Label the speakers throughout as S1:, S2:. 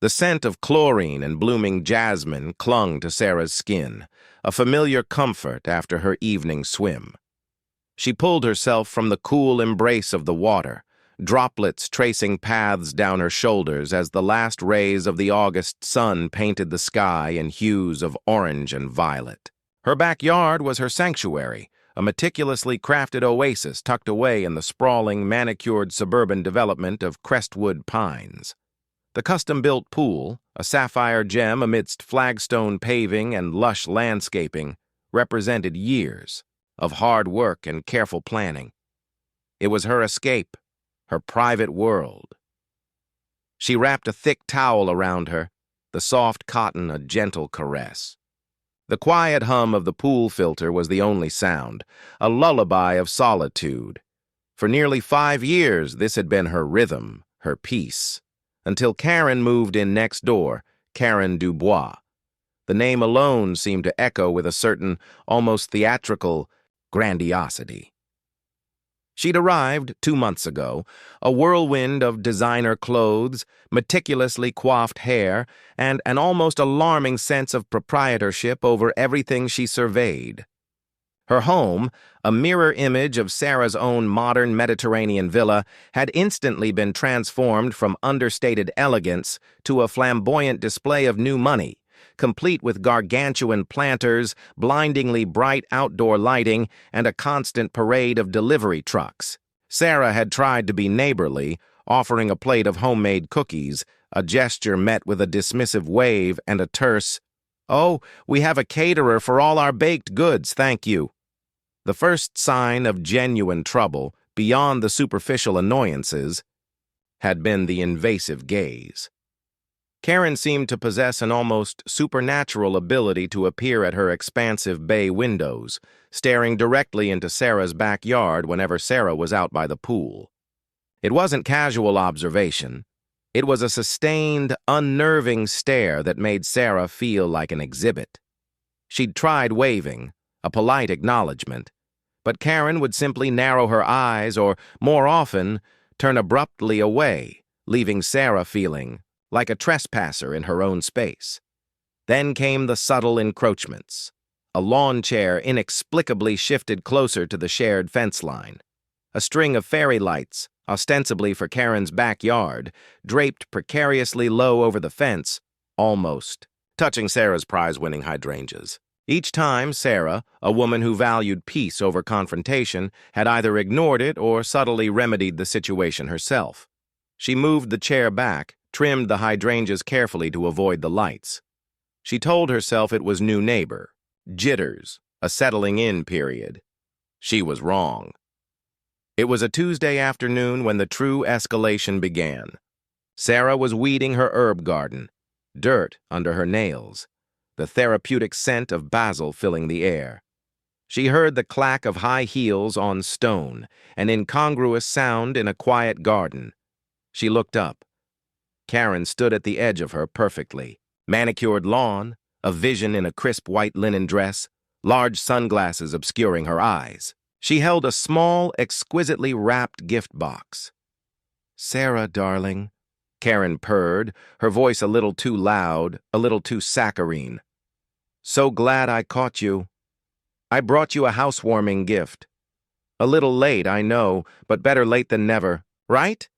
S1: The scent of chlorine and blooming jasmine clung to Sarah's skin, a familiar comfort after her evening swim. She pulled herself from the cool embrace of the water, droplets tracing paths down her shoulders as the last rays of the August sun painted the sky in hues of orange and violet. Her backyard was her sanctuary, a meticulously crafted oasis tucked away in the sprawling, manicured suburban development of Crestwood Pines. The custom-built pool, a sapphire gem amidst flagstone paving and lush landscaping, represented years of hard work and careful planning. It was her escape, her private world. She wrapped a thick towel around her, the soft cotton a gentle caress. The quiet hum of the pool filter was the only sound, a lullaby of solitude. For nearly 5 years, this had been her rhythm, her peace, until Karen moved in next door, Karen Dubois. The name alone seemed to echo with a certain, almost theatrical, grandiosity. She'd arrived 2 months ago, a whirlwind of designer clothes, meticulously coiffed hair, and an almost alarming sense of proprietorship over everything she surveyed. Her home, a mirror image of Sarah's own modern Mediterranean villa, had instantly been transformed from understated elegance to a flamboyant display of new money, complete with gargantuan planters, blindingly bright outdoor lighting, and a constant parade of delivery trucks. Sarah had tried to be neighborly, offering a plate of homemade cookies, a gesture met with a dismissive wave and a terse, "Oh, we have a caterer for all our baked goods, thank you." The first sign of genuine trouble, beyond the superficial annoyances, had been the invasive gaze. Karen seemed to possess an almost supernatural ability to appear at her expansive bay windows, staring directly into Sarah's backyard whenever Sarah was out by the pool. It wasn't casual observation. It was a sustained, unnerving stare that made Sarah feel like an exhibit. She'd tried waving, a polite acknowledgement, but Karen would simply narrow her eyes or, more often, turn abruptly away, leaving Sarah feeling like a trespasser in her own space. Then came the subtle encroachments. A lawn chair inexplicably shifted closer to the shared fence line. A string of fairy lights, ostensibly for Karen's backyard, draped precariously low over the fence, almost touching Sarah's prize-winning hydrangeas. Each time, Sarah, a woman who valued peace over confrontation, had either ignored it or subtly remedied the situation herself. She moved the chair back, trimmed the hydrangeas carefully to avoid the lights. She told herself it was new neighbor, jitters, a settling-in period. She was wrong. It was a Tuesday afternoon when the true escalation began. Sarah was weeding her herb garden, dirt under her nails, the therapeutic scent of basil filling the air. She heard the clack of high heels on stone, an incongruous sound in a quiet garden. She looked up. Karen stood at the edge of her perfectly. Manicured lawn, a vision in a crisp white linen dress, large sunglasses obscuring her eyes. She held a small, exquisitely wrapped gift box. "Sarah, darling," Karen purred, her voice a little too loud, a little too saccharine. "So glad I caught you. I brought you a housewarming gift. A little late, I know, but better late than never, right?"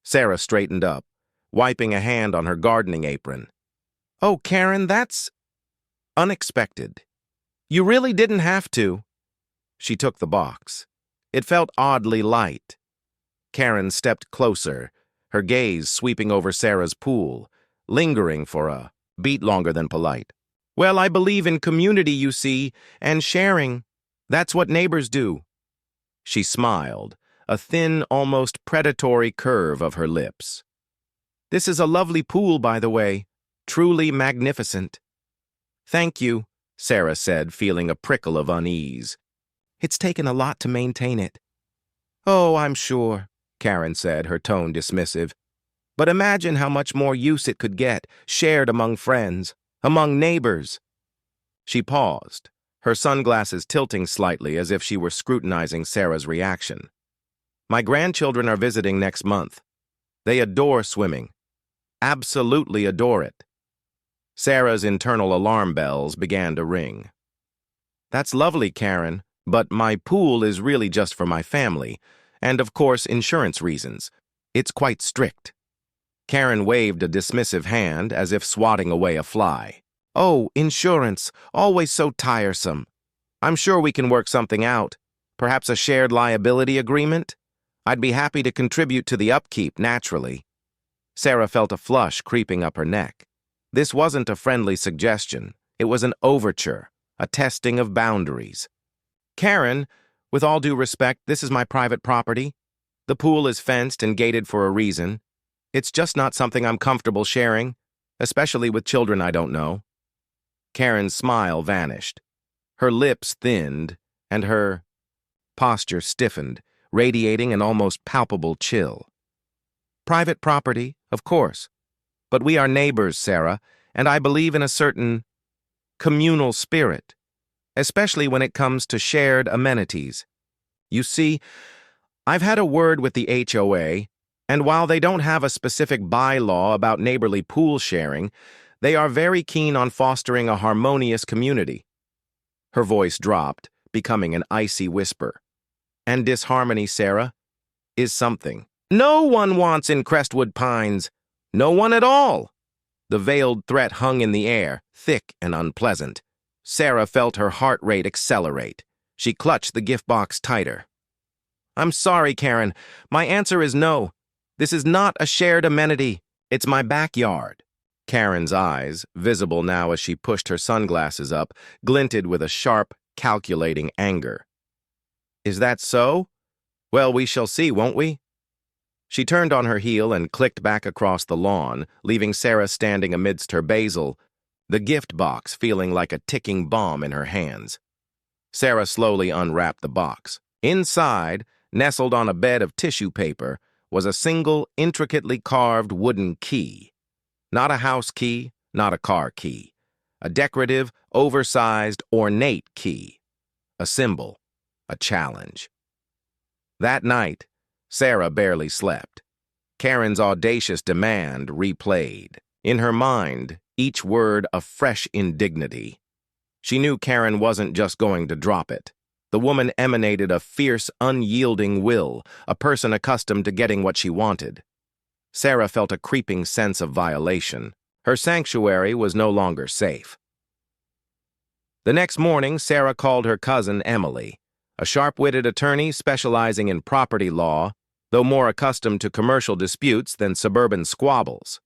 S1: Sarah straightened up, wiping a hand on her gardening apron. "Oh, Karen, that's unexpected. You really didn't have to." She took the box. It felt oddly light. Karen stepped closer, her gaze sweeping over Sarah's pool, lingering for a beat longer than polite. "Well, I believe in community, you see, and sharing. That's what neighbors do." She smiled, a thin, almost predatory curve of her lips. "This is a lovely pool, by the way. Truly magnificent." "Thank you," Sarah said, feeling a prickle of unease. "It's taken a lot to maintain it." "Oh, I'm sure," Karen said, her tone dismissive. "But imagine how much more use it could get, shared among friends, among neighbors." She paused, her sunglasses tilting slightly as if she were scrutinizing Sarah's reaction. "My grandchildren are visiting next month. They adore swimming. Absolutely adore it. Sarah's internal alarm bells began to ring. That's lovely, Karen, but my pool is really just for my family, and of course insurance reasons. It's quite strict. Karen waved a dismissive hand as if swatting away a fly. Oh, insurance, always so tiresome. I'm sure we can work something out. Perhaps a shared liability agreement? I'd be happy to contribute to the upkeep, naturally. Sarah felt a flush creeping up her neck. This wasn't a friendly suggestion. It was an overture, a testing of boundaries. Karen, with all due respect, this is my private property. The pool is fenced and gated for a reason. It's just not something I'm comfortable sharing, especially with children I don't know. Karen's smile vanished. Her lips thinned, and her posture stiffened, radiating an almost palpable chill. Private property, of course. But we are neighbors, Sarah, and I believe in a certain communal spirit, especially when it comes to shared amenities. You see, I've had a word with the HOA, and while they don't have a specific bylaw about neighborly pool sharing, they are very keen on fostering a harmonious community. Her voice dropped, becoming an icy whisper. And disharmony, Sarah, is something no one wants in Crestwood Pines. No one at all. The veiled threat hung in the air, thick and unpleasant. Sarah felt her heart rate accelerate. She clutched the gift box tighter. I'm sorry, Karen. My answer is no. This is not a shared amenity. It's my backyard. Karen's eyes, visible now as she pushed her sunglasses up, glinted with a sharp, calculating anger. Is that so? Well, we shall see, won't we? She turned on her heel and clicked back across the lawn, leaving Sarah standing amidst her basil, the gift box feeling like a ticking bomb in her hands. Sarah slowly unwrapped the box. Inside, nestled on a bed of tissue paper, was a single, intricately carved wooden key. Not a house key, not a car key. A decorative, oversized, ornate key. A symbol, a challenge. That night, Sarah barely slept. Karen's audacious demand replayed. In her mind, each word a fresh indignity. She knew Karen wasn't just going to drop it. The woman emanated a fierce, unyielding will, a person accustomed to getting what she wanted. Sarah felt a creeping sense of violation. Her sanctuary was no longer safe. The next morning, Sarah called her cousin Emily, a sharp-witted attorney specializing in property law, though more accustomed to commercial disputes than suburban squabbles.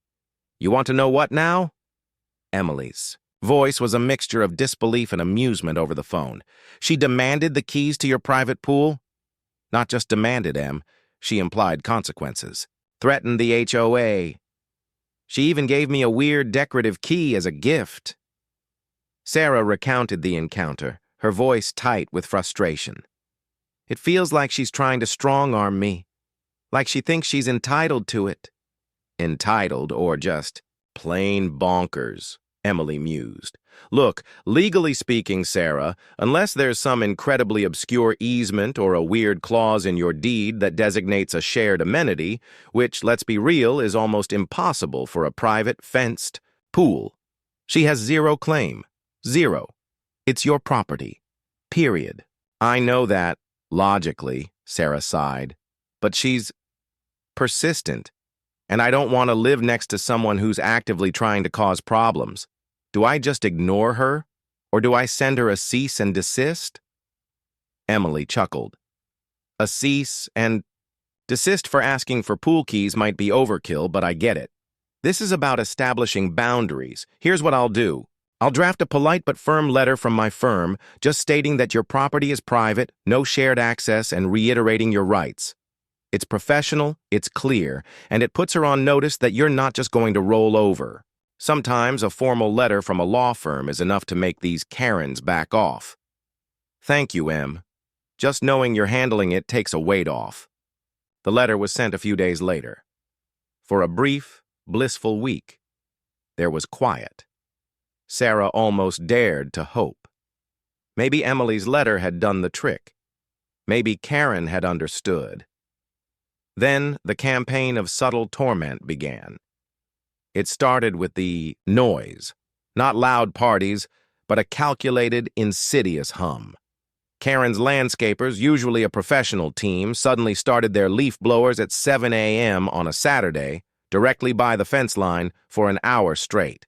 S1: You want to know what now? Emily's voice was a mixture of disbelief and amusement over the phone. She demanded the keys to your private pool? Not just demanded, Em. She implied consequences. Threatened the HOA. She even gave me a weird decorative key as a gift. Sarah recounted the encounter, her voice tight with frustration. It feels like she's trying to strong-arm me, like she thinks she's entitled to it. Entitled or just plain bonkers, Emily mused. Look, legally speaking, Sarah, unless there's some incredibly obscure easement or a weird clause in your deed that designates a shared amenity, which, let's be real, is almost impossible for a private, fenced pool, she has zero claim. Zero. It's your property. Period. I know that, logically, Sarah sighed, but she's persistent, and I don't want to live next to someone who's actively trying to cause problems. Do I just ignore her, or do I send her a cease and desist? Emily chuckled. A cease and desist for asking for pool keys might be overkill, but I get it. This is about establishing boundaries. Here's what I'll do. I'll draft a polite but firm letter from my firm, just stating that your property is private, no shared access, and reiterating your rights. It's professional, it's clear, and it puts her on notice that you're not just going to roll over. Sometimes a formal letter from a law firm is enough to make these Karens back off. Thank you, Em. Just knowing you're handling it takes a weight off. The letter was sent a few days later. For a brief, blissful week, there was quiet. Sarah almost dared to hope. Maybe Emily's letter had done the trick. Maybe Karen had understood. Then the campaign of subtle torment began. It started with the noise. Not loud parties, but a calculated, insidious hum. Karen's landscapers, usually a professional team, suddenly started their leaf blowers at 7 a.m. on a Saturday, directly by the fence line, for an hour straight.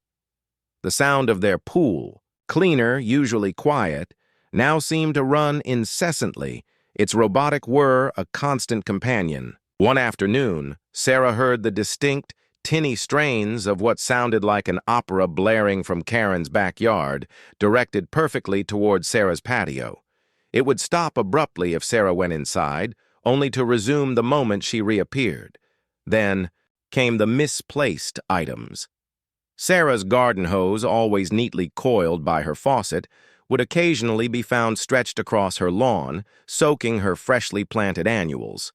S1: The sound of their pool, cleaner, usually quiet, now seemed to run incessantly, its robotic whir a constant companion. One afternoon, Sarah heard the distinct, tinny strains of what sounded like an opera blaring from Karen's backyard, directed perfectly towards Sarah's patio. It would stop abruptly if Sarah went inside, only to resume the moment she reappeared. Then came the misplaced items. Sarah's garden hose, always neatly coiled by her faucet, would occasionally be found stretched across her lawn, soaking her freshly planted annuals.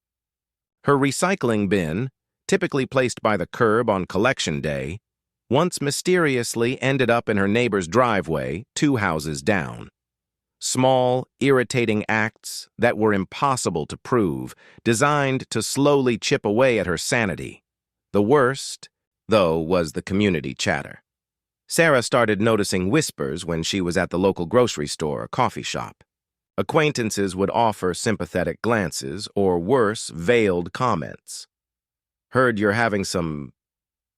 S1: Her recycling bin, typically placed by the curb on collection day, once mysteriously ended up in her neighbor's driveway, 2 houses down. Small, irritating acts that were impossible to prove, designed to slowly chip away at her sanity. The worst, though, was the community chatter. Sarah started noticing whispers when she was at the local grocery store or coffee shop. Acquaintances would offer sympathetic glances or, worse, veiled comments. "Heard you're having some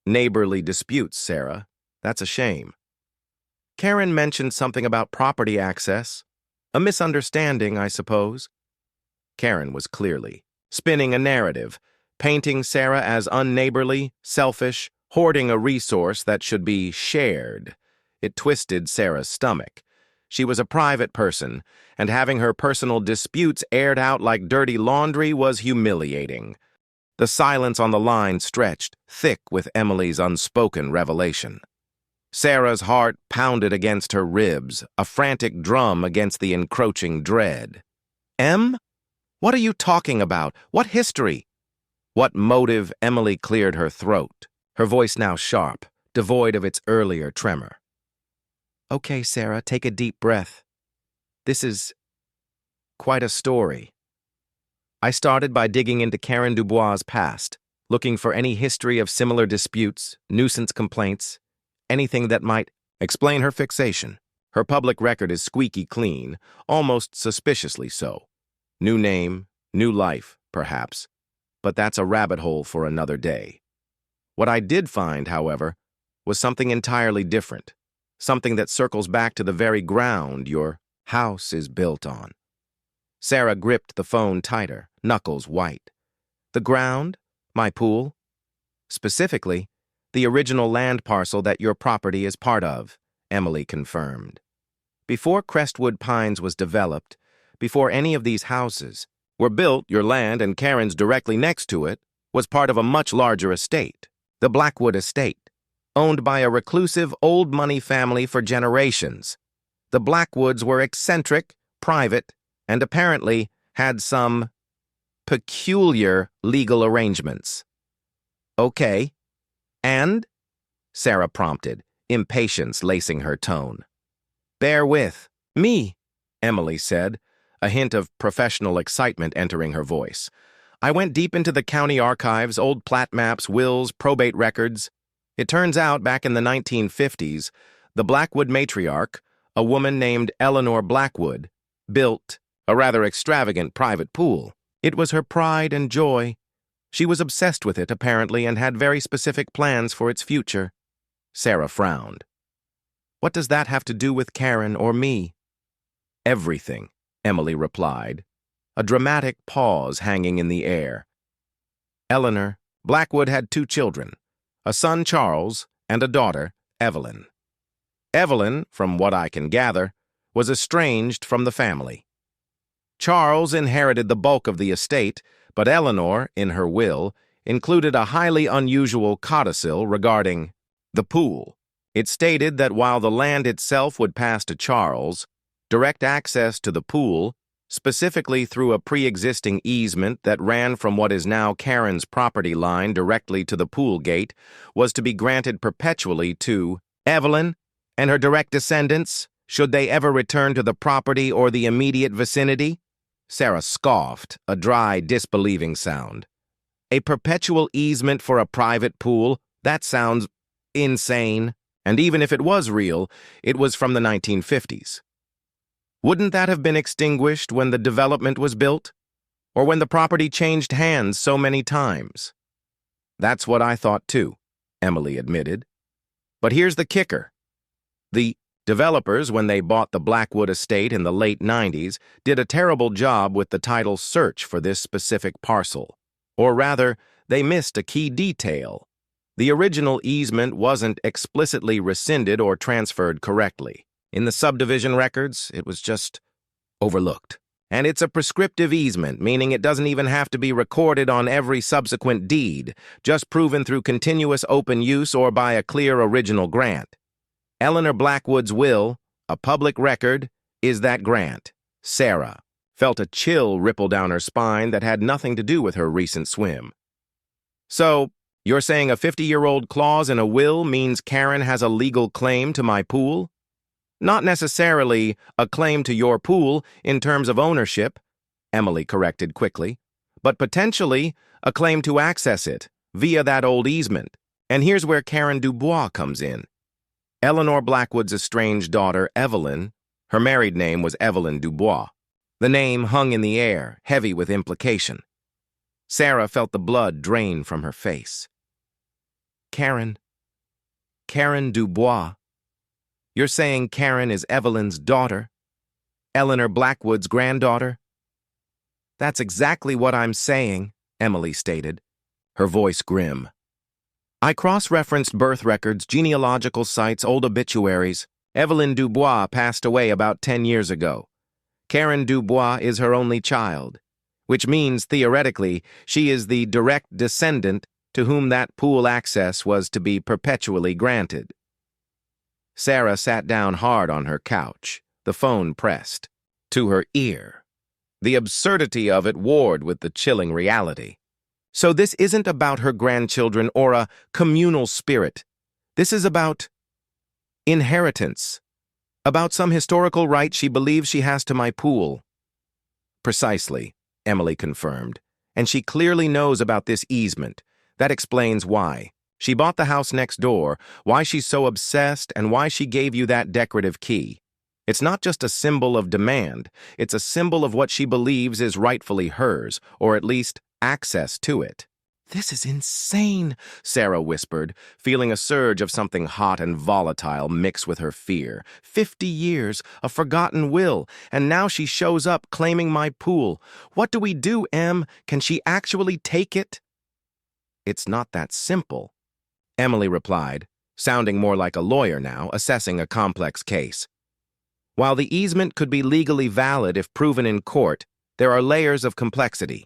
S1: neighborly disputes, Sarah. That's a shame." Karen mentioned something about property access. A misunderstanding, I suppose. Karen was clearly spinning a narrative, painting Sarah as unneighborly, selfish, hoarding a resource that should be shared. It twisted Sarah's stomach. She was a private person, and having her personal disputes aired out like dirty laundry was humiliating. The silence on the line stretched, thick with Emily's unspoken revelation. Sarah's heart pounded against her ribs, a frantic drum against the encroaching dread. "Em? What are you talking about? What history?" What motive? Emily cleared her throat, her voice now sharp, devoid of its earlier tremor. "Okay, Sarah, take a deep breath. This is quite a story." I started by digging into Karen Dubois' past, looking for any history of similar disputes, nuisance complaints, anything that might explain her fixation. Her public record is squeaky clean, almost suspiciously so. New name, new life, perhaps, but that's a rabbit hole for another day. What I did find, however, was something entirely different, something that circles back to the very ground your house is built on. Sarah gripped the phone tighter, knuckles white. "The ground? My pool?" "Specifically, the original land parcel that your property is part of," Emily confirmed. "Before Crestwood Pines was developed, before any of these houses were built, your land, and Karen's directly next to it, was part of a much larger estate, the Blackwood Estate, owned by a reclusive old money family for generations. The Blackwoods were eccentric, private, and apparently had some peculiar legal arrangements." "Okay. And?" Sarah prompted, impatience lacing her tone. "Bear with me," Emily said, a hint of professional excitement entering her voice. "I went deep into the county archives, old plat maps, wills, probate records. It turns out, back in the 1950s, the Blackwood matriarch, a woman named Eleanor Blackwood, built a rather extravagant private pool. It was her pride and joy. She was obsessed with it, apparently, and had very specific plans for its future." Sarah frowned. "What does that have to do with Karen or me?" "Everything," Emily replied, a dramatic pause hanging in the air. Eleanor Blackwood had 2 children, a son, Charles, and a daughter, Evelyn. Evelyn, from what I can gather, was estranged from the family. Charles inherited the bulk of the estate, but Eleanor, in her will, included a highly unusual codicil regarding the pool. It stated that while the land itself would pass to Charles, direct access to the pool, specifically through a pre-existing easement that ran from what is now Karen's property line directly to the pool gate, was to be granted perpetually to Evelyn and her direct descendants, should they ever return to the property or the immediate vicinity. Sarah scoffed, a dry, disbelieving sound. "A perpetual easement for a private pool? That sounds Insane. And even if it was real, it was from the 1950s. Wouldn't that have been extinguished when the development was built? Or when the property changed hands so many times? That's what I thought too, Emily admitted. But here's the kicker. The developers, when they bought the Blackwood estate in the late 90s, did a terrible job with the title search for this specific parcel. Or rather, they missed a key detail. The original easement wasn't explicitly rescinded or transferred correctly. In the subdivision records, it was just overlooked. And it's a prescriptive easement, meaning it doesn't even have to be recorded on every subsequent deed, just proven through continuous open use or by a clear original grant. Eleanor Blackwood's will, a public record, is that grant. Sarah felt a chill ripple down her spine that had nothing to do with her recent swim. So, you're saying a 50-year-old clause in a will means Karen has a legal claim to my pool? Not necessarily a claim to your pool in terms of ownership, Emily corrected quickly, but potentially a claim to access it via that old easement. And here's where Karen Dubois comes in. Eleanor Blackwood's estranged daughter, Evelyn, her married name was Evelyn Dubois. The name hung in the air, heavy with implication. Sarah felt the blood drain from her face. Karen Dubois. You're saying Karen is Evelyn's daughter? Eleanor Blackwood's granddaughter? That's exactly what I'm saying, Emily stated, her voice grim. I cross-referenced birth records, genealogical sites, old obituaries. Evelyn Dubois passed away about 10 years ago. Karen Dubois is her only child, which means, theoretically, she is the direct descendant to whom that pool access was to be perpetually granted. Sarah sat down hard on her couch, the phone pressed to her ear. The absurdity of it warred with the chilling reality. So this isn't about her grandchildren or a communal spirit. This is about inheritance, about some historical right she believes she has to my pool. Precisely, Emily confirmed, and she clearly knows about this easement. That explains why. She bought the house next door, why she's so obsessed, and why she gave you that decorative key. It's not just a symbol of demand, it's a symbol of what she believes is rightfully hers, or at least access to it. This is insane, Sarah whispered, feeling a surge of something hot and volatile mix with her fear. 50 years, a forgotten will, and now she shows up claiming my pool. What do we do, Em? Can she actually take it? It's not that simple, Emily replied, sounding more like a lawyer now, assessing a complex case. While the easement could be legally valid if proven in court, there are layers of complexity.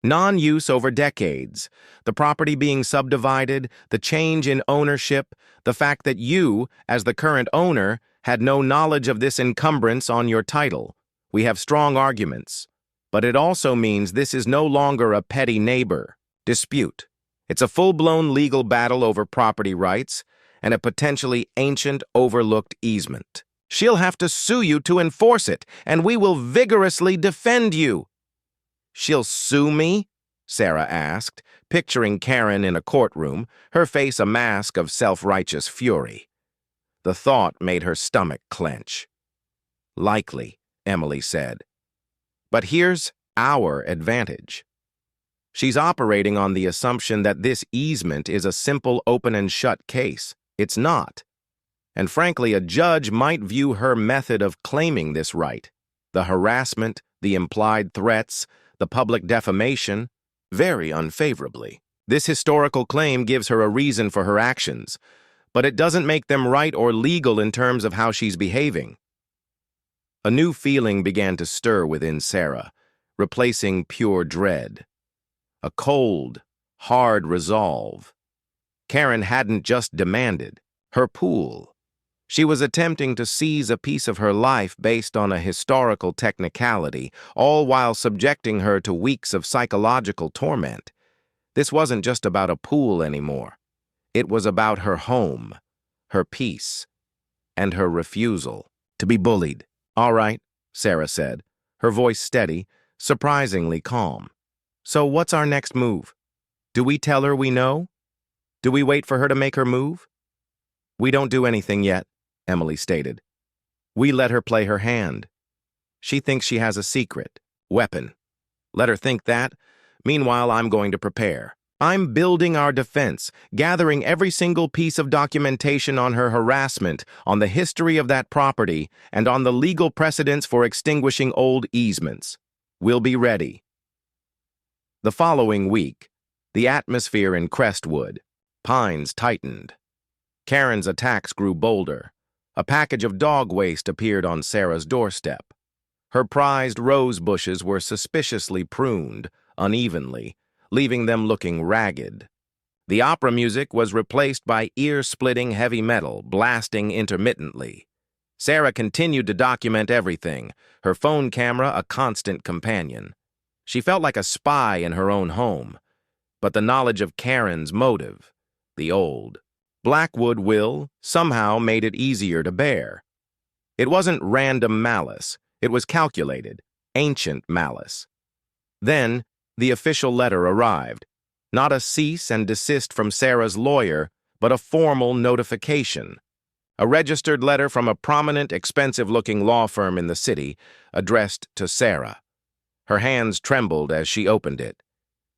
S1: Non-use over decades, the property being subdivided, the change in ownership, the fact that you, as the current owner, had no knowledge of this encumbrance on your title. We have strong arguments. But it also means this is no longer a petty neighbor dispute. It's a full-blown legal battle over property rights and a potentially ancient, overlooked easement. She'll have to sue you to enforce it, and we will vigorously defend you. She'll sue me? Sarah asked, picturing Karen in a courtroom, her face a mask of self-righteous fury. The thought made her stomach clench. Likely, Emily said. But here's our advantage. She's operating on the assumption that this easement is a simple open and shut case. It's not. And frankly, a judge might view her method of claiming this right, the harassment, the implied threats, the public defamation, very unfavorably. This historical claim gives her a reason for her actions, but it doesn't make them right or legal in terms of how she's behaving. A new feeling began to stir within Sarah, replacing pure dread. A cold, hard resolve. Karen hadn't just demanded her pool. She was attempting to seize a piece of her life based on a historical technicality, all while subjecting her to weeks of psychological torment. This wasn't just about a pool anymore. It was about her home, her peace, and her refusal to be bullied. All right, Sarah said, her voice steady, surprisingly calm. So what's our next move? Do we tell her we know? Do we wait for her to make her move? "We don't do anything yet," Emily stated. "We let her play her hand. She thinks she has a secret weapon. Let her think that. Meanwhile, I'm going to prepare. I'm building our defense, gathering every single piece of documentation on her harassment, on the history of that property, and on the legal precedents for extinguishing old easements. We'll be ready." The following week, the atmosphere in Crestwood, Pines tightened. Karen's attacks grew bolder. A package of dog waste appeared on Sarah's doorstep. Her prized rose bushes were suspiciously pruned, unevenly, leaving them looking ragged. The opera music was replaced by ear-splitting heavy metal, blasting intermittently. Sarah continued to document everything, her phone camera a constant companion. She felt like a spy in her own home, but the knowledge of Karen's motive, the old Blackwood will, somehow made it easier to bear. It wasn't random malice, it was calculated, ancient malice. Then, the official letter arrived. Not a cease and desist from Sarah's lawyer, but a formal notification. A registered letter from a prominent, expensive-looking law firm in the city, addressed to Sarah. Her hands trembled as she opened it.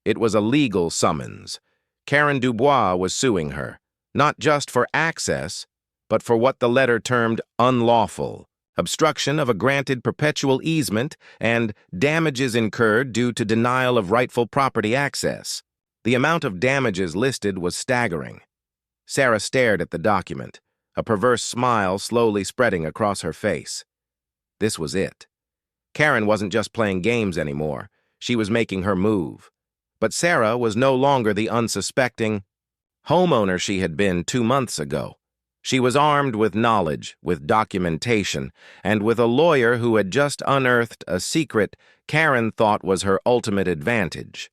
S1: It was a legal summons. Karen Dubois was suing her, not just for access, but for what the letter termed unlawful, obstruction of a granted perpetual easement, and damages incurred due to denial of rightful property access. The amount of damages listed was staggering. Sarah stared at the document, a perverse smile slowly spreading across her face. This was it. Karen wasn't just playing games anymore. She was making her move. But Sarah was no longer the unsuspecting homeowner she had been 2 months ago. She was armed with knowledge, with documentation, and with a lawyer who had just unearthed a secret Karen thought was her ultimate advantage.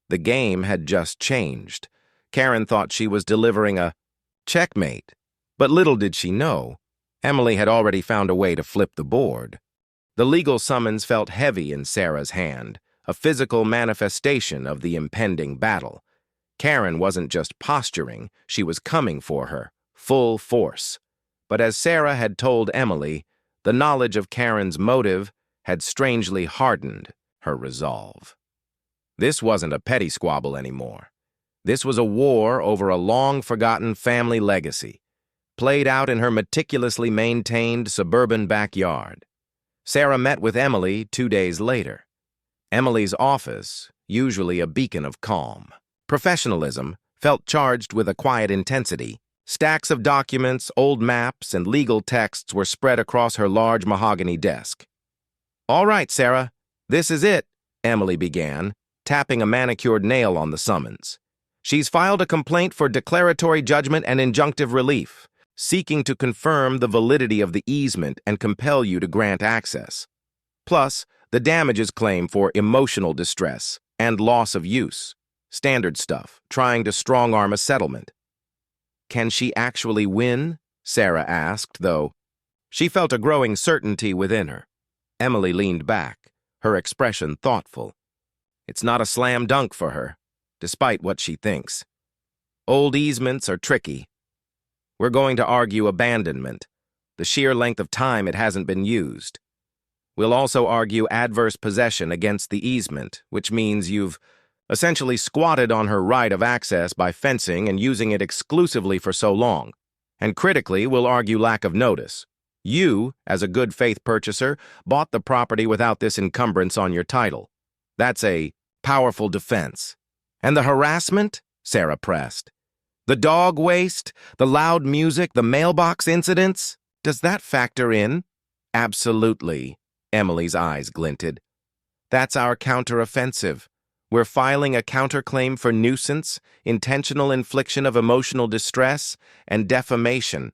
S1: The game had just changed. Karen thought she was delivering a checkmate. But little did she know, Emily had already found a way to flip the board. The legal summons felt heavy in Sarah's hand, a physical manifestation of the impending battle. Karen wasn't just posturing, she was coming for her, full force. But as Sarah had told Emily, the knowledge of Karen's motive had strangely hardened her resolve. This wasn't a petty squabble anymore. This was a war over a long-forgotten family legacy, played out in her meticulously maintained suburban backyard. Sarah met with Emily 2 days later. Emily's office, usually a beacon of calm. Professionalism felt charged with a quiet intensity. Stacks of documents, old maps, and legal texts were spread across her large mahogany desk. "All right, Sarah, this is it," Emily began, tapping a manicured nail on the summons. "She's filed a complaint for declaratory judgment and injunctive relief, seeking to confirm the validity of the easement and compel you to grant access. Plus, the damages claim for emotional distress and loss of use. Standard stuff, trying to strong-arm a settlement." "Can she actually win?" Sarah asked, though she felt a growing certainty within her. Emily leaned back, her expression thoughtful. It's not a slam dunk for her, despite what she thinks. Old easements are tricky. We're going to argue abandonment, the sheer length of time it hasn't been used. We'll also argue adverse possession against the easement, which means you've essentially squatted on her right of access by fencing and using it exclusively for so long. And critically, we'll argue lack of notice. You, as a good faith purchaser, bought the property without this encumbrance on your title. That's a powerful defense. And the harassment? Sarah pressed. The dog waste, the loud music, the mailbox incidents? Does that factor in? Absolutely, Emily's eyes glinted. That's our counteroffensive. We're filing a counterclaim for nuisance, intentional infliction of emotional distress, and defamation.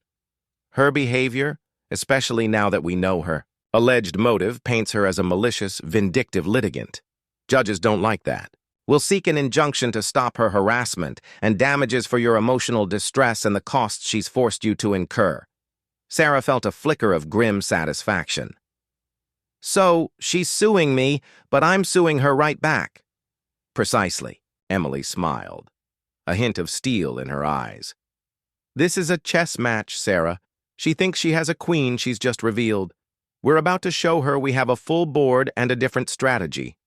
S1: Her behavior, especially now that we know her, alleged motive paints her as a malicious, vindictive litigant. Judges don't like that. We'll seek an injunction to stop her harassment and damages for your emotional distress and the costs she's forced you to incur. Sarah felt a flicker of grim satisfaction. So, she's suing me, but I'm suing her right back. Precisely, Emily smiled, a hint of steel in her eyes. This is a chess match, Sarah. She thinks she has a queen she's just revealed. We're about to show her we have a full board and a different strategy.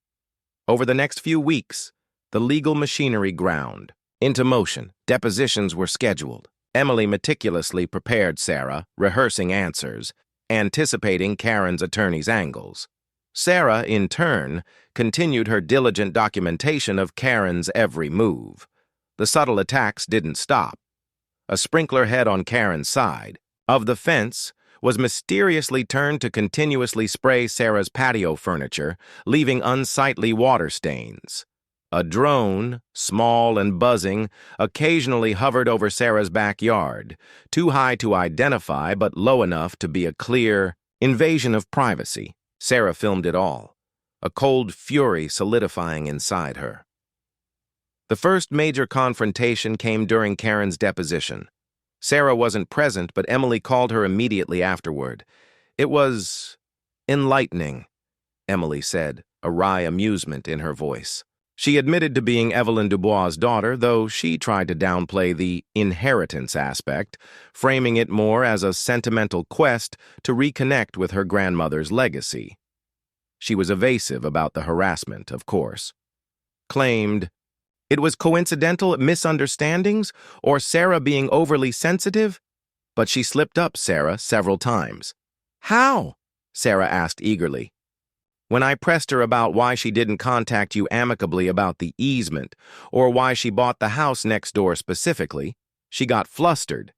S1: Over the next few weeks, the legal machinery ground into motion. Depositions were scheduled. Emily meticulously prepared Sarah, rehearsing answers, anticipating Karen's attorney's angles. Sarah, in turn, continued her diligent documentation of Karen's every move. The subtle attacks didn't stop. A sprinkler head on Karen's side of the fence was mysteriously turned to continuously spray Sarah's patio furniture, leaving unsightly water stains. A drone, small and buzzing, occasionally hovered over Sarah's backyard, too high to identify but low enough to be a clear invasion of privacy. Sarah filmed it all, a cold fury solidifying inside her. The first major confrontation came during Karen's deposition. Sarah wasn't present, but Emily called her immediately afterward. It was enlightening, Emily said, a wry amusement in her voice. She admitted to being Evelyn Dubois' daughter, though she tried to downplay the inheritance aspect, framing it more as a sentimental quest to reconnect with her grandmother's legacy. She was evasive about the harassment, of course. Claimed it was coincidental misunderstandings or Sarah being overly sensitive, but she slipped up Sarah several times. How? Sarah asked eagerly. When I pressed her about why she didn't contact you amicably about the easement, or why she bought the house next door specifically, she got flustered.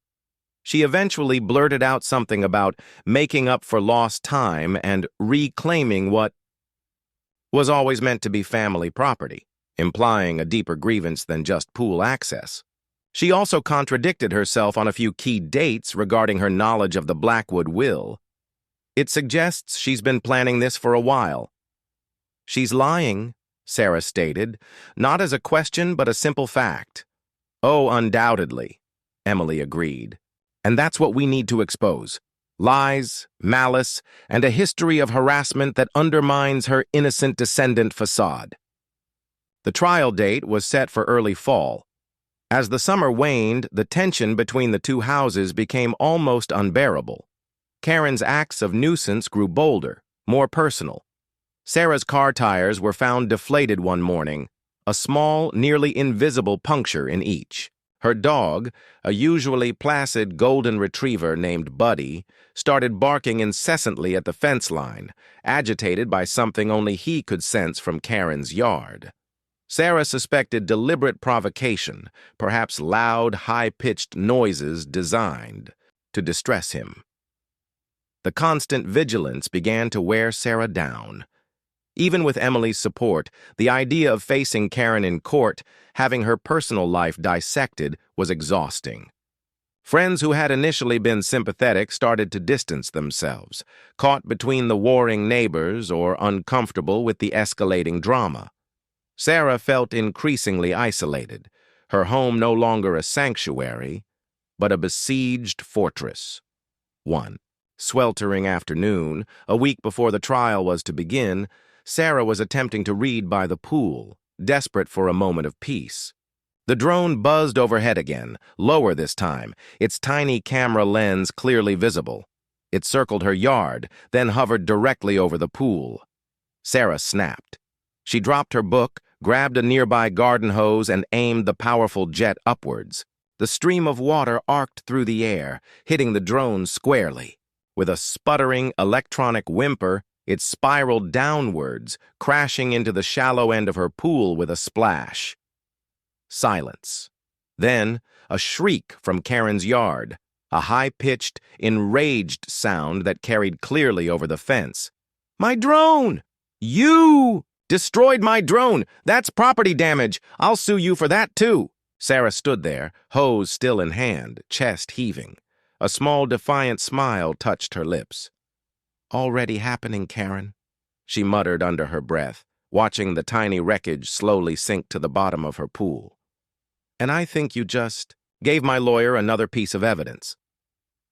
S1: She eventually blurted out something about making up for lost time and reclaiming what was always meant to be family property, implying a deeper grievance than just pool access. She also contradicted herself on a few key dates regarding her knowledge of the Blackwood will. It suggests she's been planning this for a while. She's lying, Sarah stated, not as a question but a simple fact. Oh, undoubtedly, Emily agreed. And that's what we need to expose. Lies, malice, and a history of harassment that undermines her innocent descendant facade. The trial date was set for early fall. As the summer waned, the tension between the two houses became almost unbearable. Karen's acts of nuisance grew bolder, more personal. Sarah's car tires were found deflated one morning, a small, nearly invisible puncture in each. Her dog, a usually placid golden retriever named Buddy, started barking incessantly at the fence line, agitated by something only he could sense from Karen's yard. Sarah suspected deliberate provocation, perhaps loud, high-pitched noises designed to distress him. The constant vigilance began to wear Sarah down. Even with Emily's support, the idea of facing Karen in court, having her personal life dissected, was exhausting. Friends who had initially been sympathetic started to distance themselves, caught between the warring neighbors or uncomfortable with the escalating drama. Sarah felt increasingly isolated, her home no longer a sanctuary, but a besieged fortress. 1 sweltering afternoon, a week before the trial was to begin, Sarah was attempting to read by the pool, desperate for a moment of peace. The drone buzzed overhead again, lower this time, its tiny camera lens clearly visible. It circled her yard, then hovered directly over the pool. Sarah snapped. She dropped her book, grabbed a nearby garden hose, and aimed the powerful jet upwards. The stream of water arced through the air, hitting the drone squarely. With a sputtering electronic whimper, it spiraled downwards, crashing into the shallow end of her pool with a splash. Silence. Then, a shriek from Karen's yard, a high-pitched, enraged sound that carried clearly over the fence. "My drone! You destroyed my drone! That's property damage! I'll sue you for that, too!" Sarah stood there, hose still in hand, chest heaving. A small, defiant smile touched her lips. "Already happening, Karen," she muttered under her breath, watching the tiny wreckage slowly sink to the bottom of her pool. "And I think you just gave my lawyer another piece of evidence."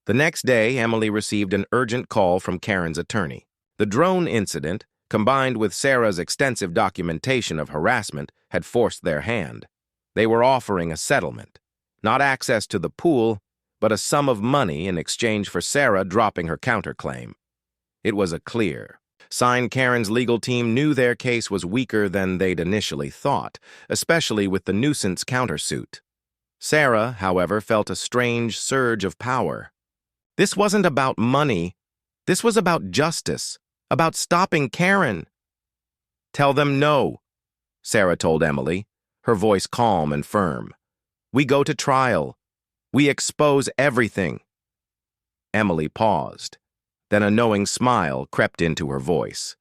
S1: The next day, Emily received an urgent call from Karen's attorney. The drone incident, combined with Sarah's extensive documentation of harassment, had forced their hand. They were offering a settlement. Not access to the pool, but a sum of money in exchange for Sarah dropping her counterclaim. It was a clear sign Karen's legal team knew their case was weaker than they'd initially thought, especially with the nuisance countersuit. Sarah, however, felt a strange surge of power. This wasn't about money. This was about justice, about stopping Karen. "Tell them no," Sarah told Emily, her voice calm and firm. "We go to trial. We expose everything." Emily paused. Then a knowing smile crept into her voice.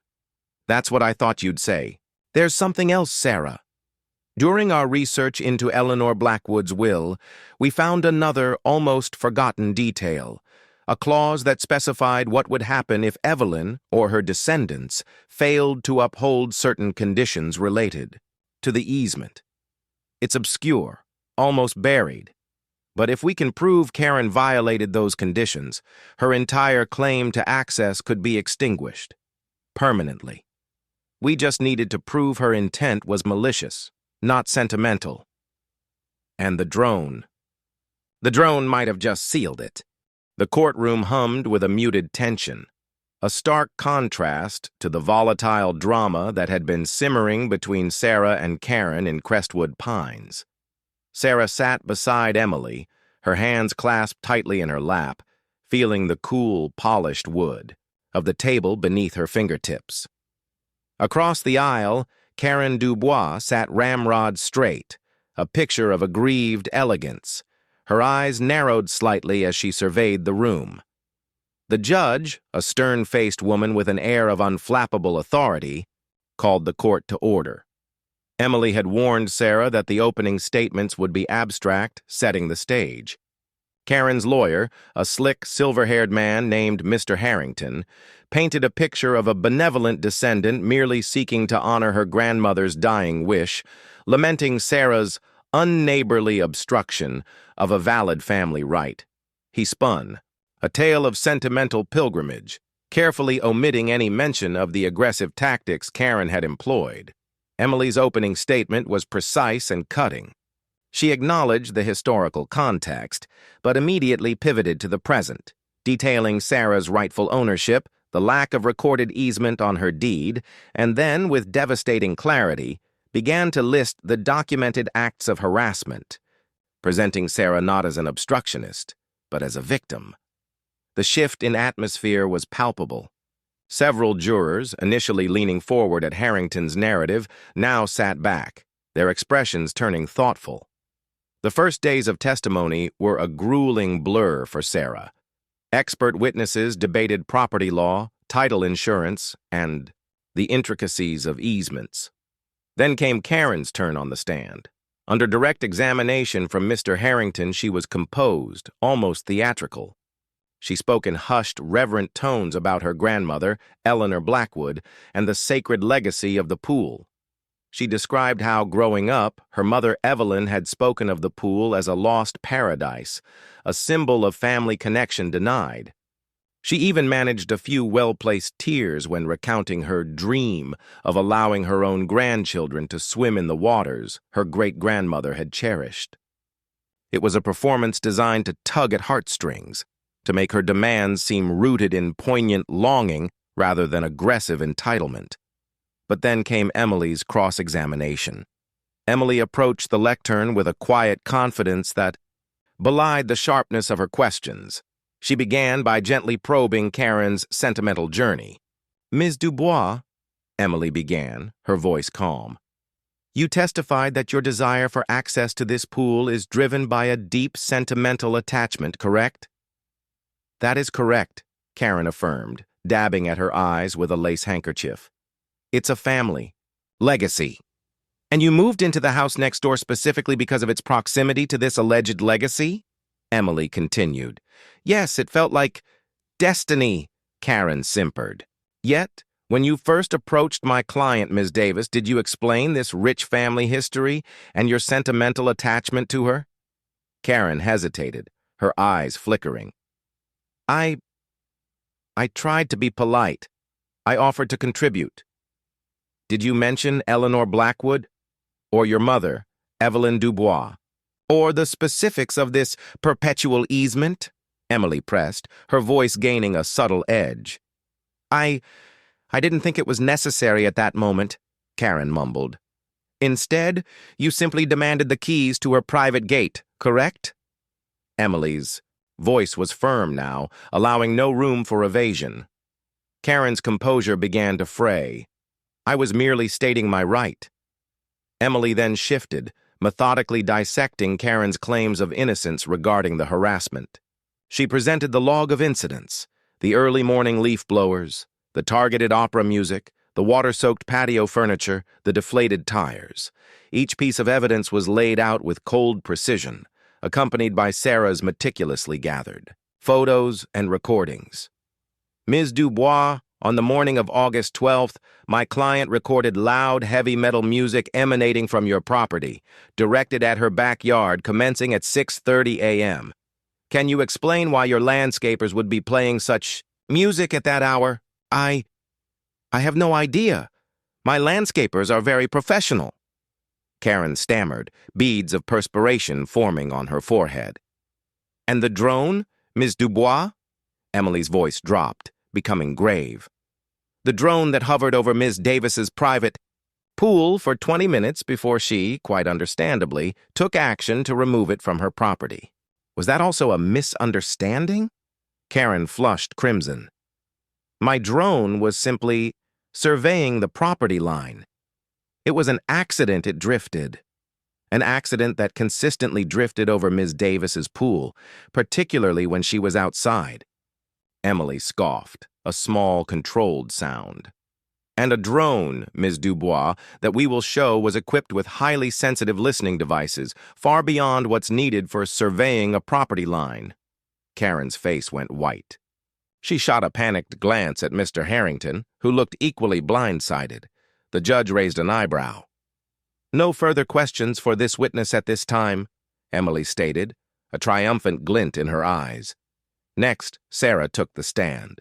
S1: "That's what I thought you'd say. There's something else, Sarah. During our research into Eleanor Blackwood's will, we found another, almost forgotten detail, a clause that specified what would happen if Evelyn, or her descendants, failed to uphold certain conditions related to the easement. It's obscure, almost buried. But if we can prove Karen violated those conditions, her entire claim to access could be extinguished. Permanently. We just needed to prove her intent was malicious, not sentimental. And the drone. The drone might have just sealed it. The courtroom hummed with a muted tension, a stark contrast to the volatile drama that had been simmering between Sarah and Karen in Crestwood Pines. Sarah sat beside Emily, her hands clasped tightly in her lap, feeling the cool, polished wood of the table beneath her fingertips. Across the aisle, Karen Dubois sat ramrod straight, a picture of aggrieved elegance. Her eyes narrowed slightly as she surveyed the room. The judge, a stern-faced woman with an air of unflappable authority, called the court to order. Emily had warned Sarah that the opening statements would be abstract, setting the stage. Karen's lawyer, a slick, silver-haired man named Mr. Harrington, painted a picture of a benevolent descendant merely seeking to honor her grandmother's dying wish, lamenting Sarah's unneighborly obstruction of a valid family right. He spun, a tale of sentimental pilgrimage, carefully omitting any mention of the aggressive tactics Karen had employed. Emily's opening statement was precise and cutting. She acknowledged the historical context, but immediately pivoted to the present, detailing Sarah's rightful ownership, the lack of recorded easement on her deed, and then, with devastating clarity, began to list the documented acts of harassment, presenting Sarah not as an obstructionist, but as a victim. The shift in atmosphere was palpable. Several jurors, initially leaning forward at Harrington's narrative, now sat back, their expressions turning thoughtful. The first days of testimony were a grueling blur for Sarah. Expert witnesses debated property law, title insurance, and the intricacies of easements. Then came Karen's turn on the stand. Under direct examination from Mr. Harrington, she was composed, almost theatrical. She spoke in hushed, reverent tones about her grandmother, Eleanor Blackwood, and the sacred legacy of the pool. She described how, growing up, her mother Evelyn had spoken of the pool as a lost paradise, a symbol of family connection denied. She even managed a few well-placed tears when recounting her dream of allowing her own grandchildren to swim in the waters her great-grandmother had cherished. It was a performance designed to tug at heartstrings, to make her demands seem rooted in poignant longing rather than aggressive entitlement. But then came Emily's cross-examination. Emily approached the lectern with a quiet confidence that belied the sharpness of her questions. She began by gently probing Karen's sentimental journey. "Ms. Dubois," Emily began, her voice calm, "you testified that your desire for access to this pool is driven by a deep sentimental attachment, correct?" "That is correct," Karen affirmed, dabbing at her eyes with a lace handkerchief. "It's a family. Legacy. And you moved into the house next door specifically because of its proximity to this alleged legacy?" Emily continued. "Yes, it felt like destiny," Karen simpered. "Yet, when you first approached my client, Ms. Davis, did you explain this rich family history and your sentimental attachment to her?" Karen hesitated, her eyes flickering. I tried to be polite. I offered to contribute." "Did you mention Eleanor Blackwood? Or your mother, Evelyn Dubois?" Or the specifics of this perpetual easement? Emily pressed, her voice gaining a subtle edge. I didn't think it was necessary at that moment, Karen mumbled. Instead, you simply demanded the keys to her private gate, correct? Emily's voice was firm now, allowing no room for evasion. Karen's composure began to fray. I was merely stating my right. Emily then shifted, methodically dissecting Karen's claims of innocence regarding the harassment. She presented the log of incidents, the early morning leaf blowers, the targeted opera music, the water-soaked patio furniture, the deflated tires. Each piece of evidence was laid out with cold precision, accompanied by Sarah's meticulously gathered photos and recordings. Ms. Dubois, on the morning of August 12th, my client recorded loud, heavy metal music emanating from your property, directed at her backyard, commencing at 6:30 a.m. Can you explain why your landscapers would be playing such music at that hour? I have no idea. My landscapers are very professional. Karen stammered, beads of perspiration forming on her forehead. And the drone, Ms. Dubois? Emily's voice dropped, becoming grave. The drone that hovered over Ms. Davis's private pool for 20 minutes before she, quite understandably, took action to remove it from her property. Was that also a misunderstanding? Karen flushed crimson. My drone was simply surveying the property line. It was an accident it drifted. An accident that consistently drifted over Ms. Davis's pool, particularly when she was outside. Emily scoffed, a small, controlled sound. And a drone, Ms. Dubois, that we will show was equipped with highly sensitive listening devices, far beyond what's needed for surveying a property line. Karen's face went white. She shot a panicked glance at Mr. Harrington, who looked equally blindsided. The judge raised an eyebrow. No further questions for this witness at this time, Emily stated, a triumphant glint in her eyes. Next, Sarah took the stand.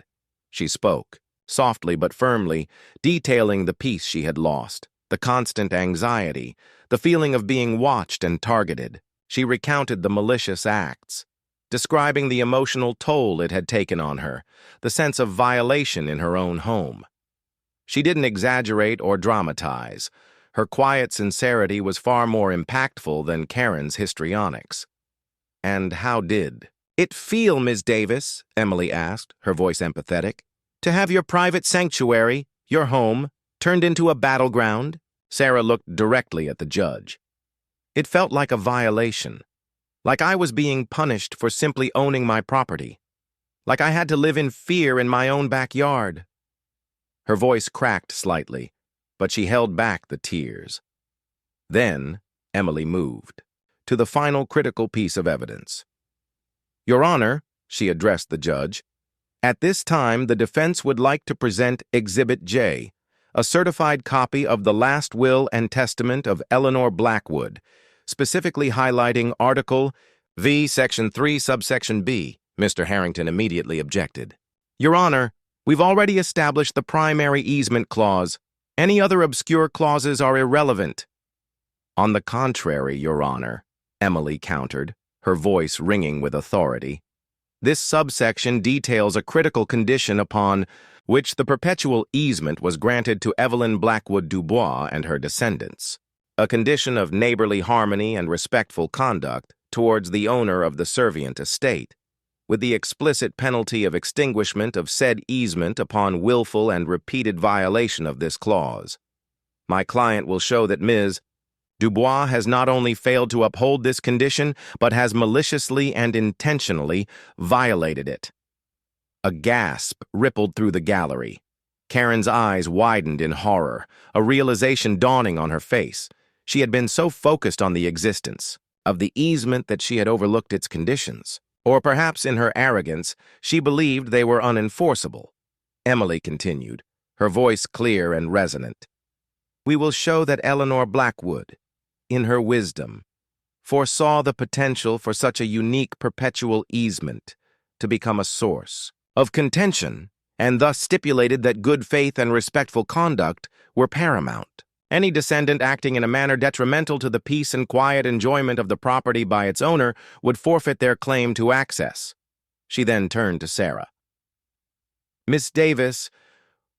S1: She spoke, softly but firmly, detailing the peace she had lost, the constant anxiety, the feeling of being watched and targeted. She recounted the malicious acts, describing the emotional toll it had taken on her, the sense of violation in her own home. She didn't exaggerate or dramatize. Her quiet sincerity was far more impactful than Karen's histrionics. And how did it feel, Ms. Davis, Emily asked, her voice empathetic, to have your private sanctuary, your home, turned into a battleground? Sarah looked directly at the judge. It felt like a violation. Like I was being punished for simply owning my property. Like I had to live in fear in my own backyard. Her voice cracked slightly, but she held back the tears. Then, Emily moved to the final critical piece of evidence. Your Honor, she addressed the judge, at this time the defense would like to present Exhibit J, a certified copy of the last will and testament of Eleanor Blackwood, specifically highlighting Article V, Section 3, Subsection B. Mr. Harrington immediately objected. Your Honor, we've already established the primary easement clause. Any other obscure clauses are irrelevant. On the contrary, Your Honor, Emily countered, her voice ringing with authority. This subsection details a critical condition upon which the perpetual easement was granted to Evelyn Blackwood Dubois and her descendants, a condition of neighborly harmony and respectful conduct towards the owner of the servient estate, with the explicit penalty of extinguishment of said easement upon willful and repeated violation of this clause. My client will show that Ms. Dubois has not only failed to uphold this condition, but has maliciously and intentionally violated it. A gasp rippled through the gallery. Karen's eyes widened in horror, a realization dawning on her face. She had been so focused on the existence of the easement that she had overlooked its conditions. Or perhaps in her arrogance, she believed they were unenforceable. Emily continued, her voice clear and resonant. We will show that Eleanor Blackwood, in her wisdom, foresaw the potential for such a unique perpetual easement to become a source of contention, and thus stipulated that good faith and respectful conduct were paramount. Any descendant acting in a manner detrimental to the peace and quiet enjoyment of the property by its owner would forfeit their claim to access. She then turned to Sarah. Miss Davis,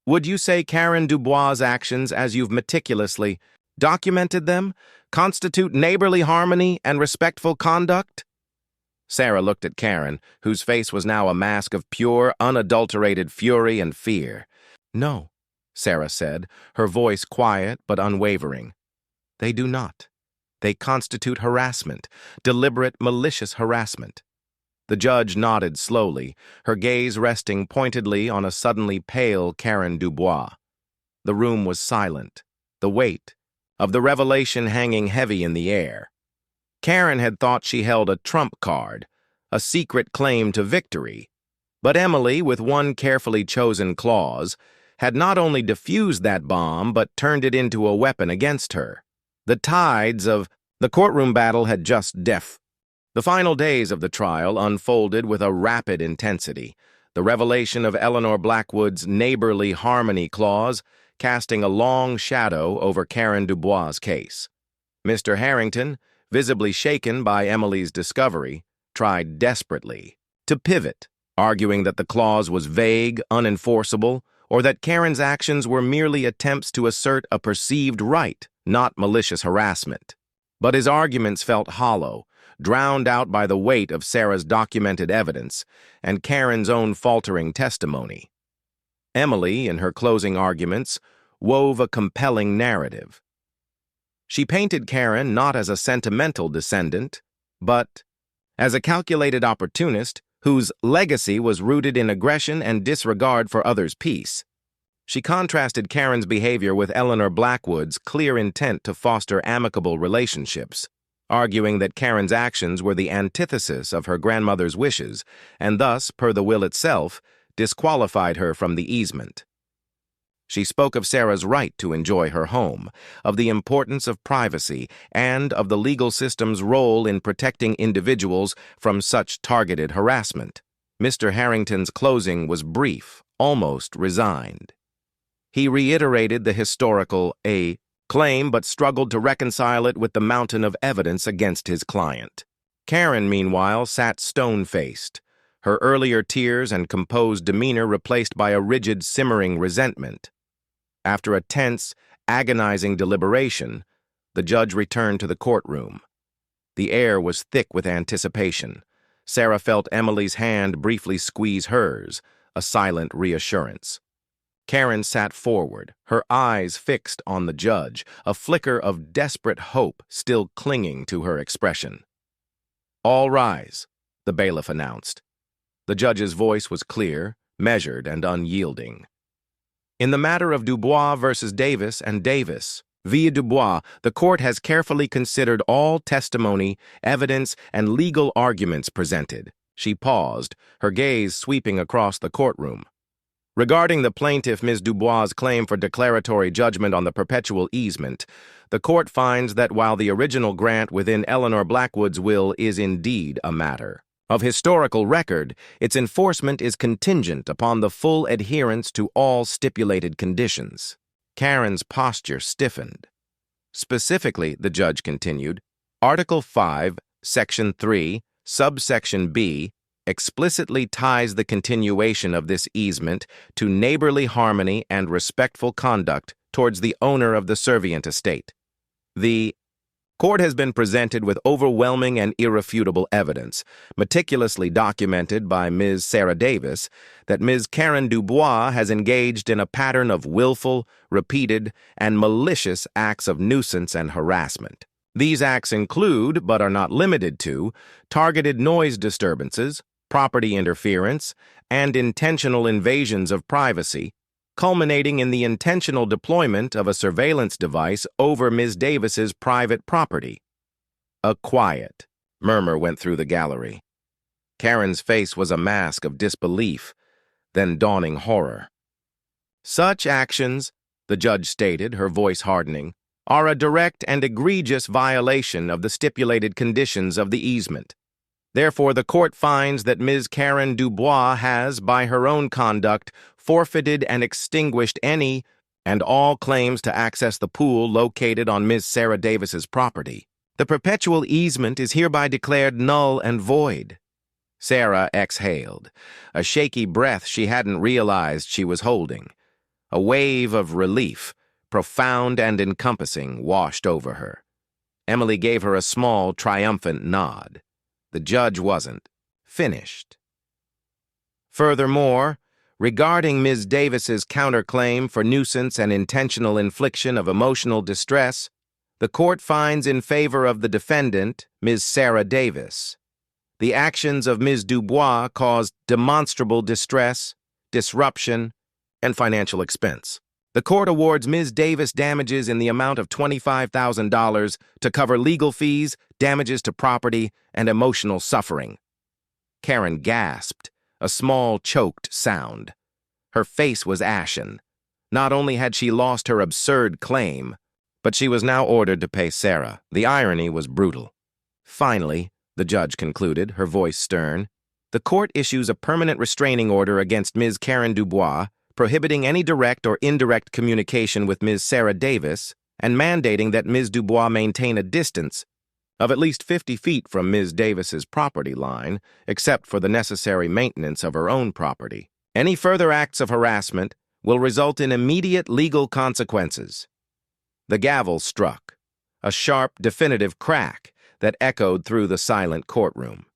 S1: would you say Karen Dubois' actions, as you've meticulously documented them, constitute neighborly harmony and respectful conduct? Sarah looked at Karen, whose face was now a mask of pure, unadulterated fury and fear. No, Sarah said, her voice quiet but unwavering. They do not. They constitute harassment, deliberate, malicious harassment. The judge nodded slowly, her gaze resting pointedly on a suddenly pale Karen Dubois. The room was silent, the weight of the revelation hanging heavy in the air. Karen had thought she held a trump card, a secret claim to victory, but Emily, with one carefully chosen clause, had not only diffused that bomb but turned it into a weapon against her. The tides of the courtroom battle had just The final days of the trial unfolded with a rapid intensity, the revelation of Eleanor Blackwood's neighborly harmony clause casting a long shadow over Karen Dubois' case. Mr. Harrington, visibly shaken by Emily's discovery, tried desperately to pivot, arguing that the clause was vague, unenforceable, or that Karen's actions were merely attempts to assert a perceived right, not malicious harassment. But his arguments felt hollow, drowned out by the weight of Sarah's documented evidence and Karen's own faltering testimony. Emily, in her closing arguments, wove a compelling narrative. She painted Karen not as a sentimental descendant, but as a calculated opportunist whose legacy was rooted in aggression and disregard for others' peace. She contrasted Karen's behavior with Eleanor Blackwood's clear intent to foster amicable relationships, arguing that Karen's actions were the antithesis of her grandmother's wishes and thus, per the will itself, disqualified her from the easement. She spoke of Sarah's right to enjoy her home, of the importance of privacy, and of the legal system's role in protecting individuals from such targeted harassment. Mr. Harrington's closing was brief, almost resigned. He reiterated the historical claim but struggled to reconcile it with the mountain of evidence against his client. Karen, meanwhile, sat stone-faced, her earlier tears and composed demeanor replaced by a rigid, simmering resentment. After a tense, agonizing deliberation, the judge returned to the courtroom. The air was thick with anticipation. Sarah felt Emily's hand briefly squeeze hers, a silent reassurance. Karen sat forward, her eyes fixed on the judge, a flicker of desperate hope still clinging to her expression. "All rise," the bailiff announced. The judge's voice was clear, measured, and unyielding. In the matter of Dubois versus Davis and Davis via Dubois, the court has carefully considered all testimony, evidence, and legal arguments presented. She paused, her gaze sweeping across the courtroom. Regarding the plaintiff Ms. Dubois' claim for declaratory judgment on the perpetual easement, the court finds that while the original grant within Eleanor Blackwood's will is indeed a matter of historical record, its enforcement is contingent upon the full adherence to all stipulated conditions. Karen's posture stiffened. Specifically, the judge continued, Article 5, Section 3, Subsection B, explicitly ties the continuation of this easement to neighborly harmony and respectful conduct towards the owner of the servient estate. The court has been presented with overwhelming and irrefutable evidence, meticulously documented by Ms. Sarah Davis, that Ms. Karen Dubois has engaged in a pattern of willful, repeated, and malicious acts of nuisance and harassment. These acts include, but are not limited to, targeted noise disturbances, property interference, and intentional invasions of privacy, culminating in the intentional deployment of a surveillance device over Ms. Davis's private property. A quiet murmur went through the gallery. Karen's face was a mask of disbelief, then dawning horror. Such actions, the judge stated, her voice hardening, are a direct and egregious violation of the stipulated conditions of the easement. Therefore, the court finds that Ms. Karen Dubois has, by her own conduct, forfeited and extinguished any and all claims to access the pool located on Ms. Sarah Davis's property. The perpetual easement is hereby declared null and void. Sarah exhaled, a shaky breath she hadn't realized she was holding. A wave of relief, profound and encompassing, washed over her. Emily gave her a small, triumphant nod. The judge wasn't finished. Furthermore, regarding Ms. Davis's counterclaim for nuisance and intentional infliction of emotional distress, the court finds in favor of the defendant, Ms. Sarah Davis. The actions of Ms. Dubois caused demonstrable distress, disruption, and financial expense. The court awards Ms. Davis damages in the amount of $25,000 to cover legal fees, damages to property, and emotional suffering. Karen gasped, a small, choked sound. Her face was ashen. Not only had she lost her absurd claim, but she was now ordered to pay Sarah. The irony was brutal. Finally, the judge concluded, her voice stern, the court issues a permanent restraining order against Ms. Karen Dubois, prohibiting any direct or indirect communication with Ms. Sarah Davis, and mandating that Ms. Dubois maintain a distance of at least 50 feet from Ms. Davis's property line, except for the necessary maintenance of her own property. Any further acts of harassment will result in immediate legal consequences. The gavel struck, a sharp, definitive crack that echoed through the silent courtroom.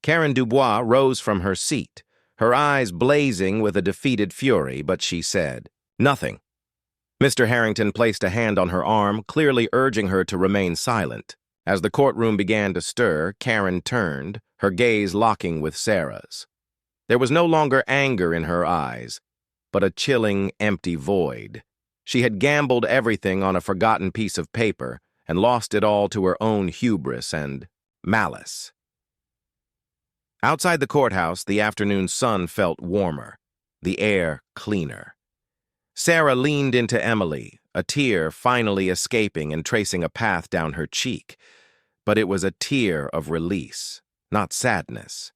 S1: Karen Dubois rose from her seat, her eyes blazing with a defeated fury, but she said, "Nothing." Mr. Harrington placed a hand on her arm, clearly urging her to remain silent. As the courtroom began to stir, Karen turned, her gaze locking with Sarah's. There was no longer anger in her eyes, but a chilling, empty void. She had gambled everything on a forgotten piece of paper and lost it all to her own hubris and malice. Outside the courthouse, the afternoon sun felt warmer, the air cleaner. Sarah leaned into Emily, a tear finally escaping and tracing a path down her cheek. But it was a tear of release, not sadness.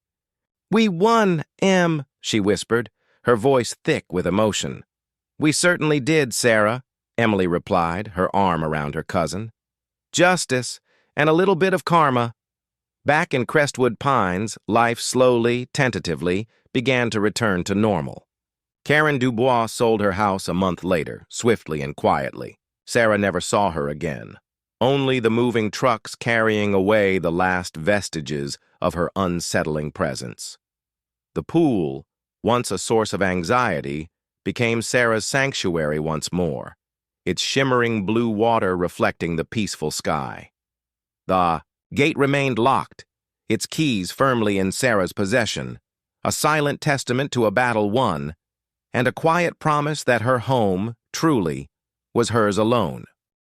S1: "We won, Em," she whispered, her voice thick with emotion. "We certainly did, Sarah," Emily replied, her arm around her cousin. "Justice, and a little bit of karma." Back in Crestwood Pines, life slowly, tentatively, began to return to normal. Karen Dubois sold her house a month later, swiftly and quietly. Sarah never saw her again. Only the moving trucks carrying away the last vestiges of her unsettling presence. The pool, once a source of anxiety, became Sarah's sanctuary once more, its shimmering blue water reflecting the peaceful sky. The gate remained locked, its keys firmly in Sarah's possession, a silent testament to a battle won, and a quiet promise that her home, truly, was hers alone.